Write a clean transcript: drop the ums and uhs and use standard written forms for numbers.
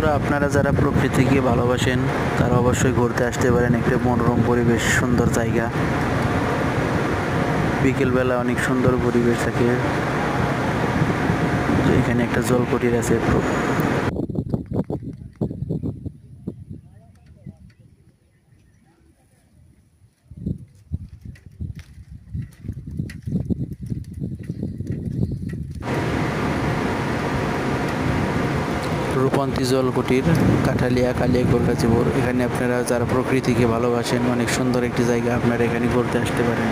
বন্ধুরা, আপনারা যারা প্রকৃতিকে ভালোবাসেন তারা অবশ্যই ঘুরতে আসতে পারেন। একটা মনোরম পরিবেশ, সুন্দর জায়গা। বিকেলবেলা অনেক সুন্দর পরিবেশ থাকে। তো এখানে একটা জলকুটির আছে। রূপন্তী জলকুটির, কাঠালিয়া কালিয়াকৈর গাজীপুর। এখানে আপনারা যারা প্রকৃতিকে ভালোবাসেন, অনেক সুন্দর একটি জায়গা, আপনারা এখানে ঘুরতে আসতে পারেন।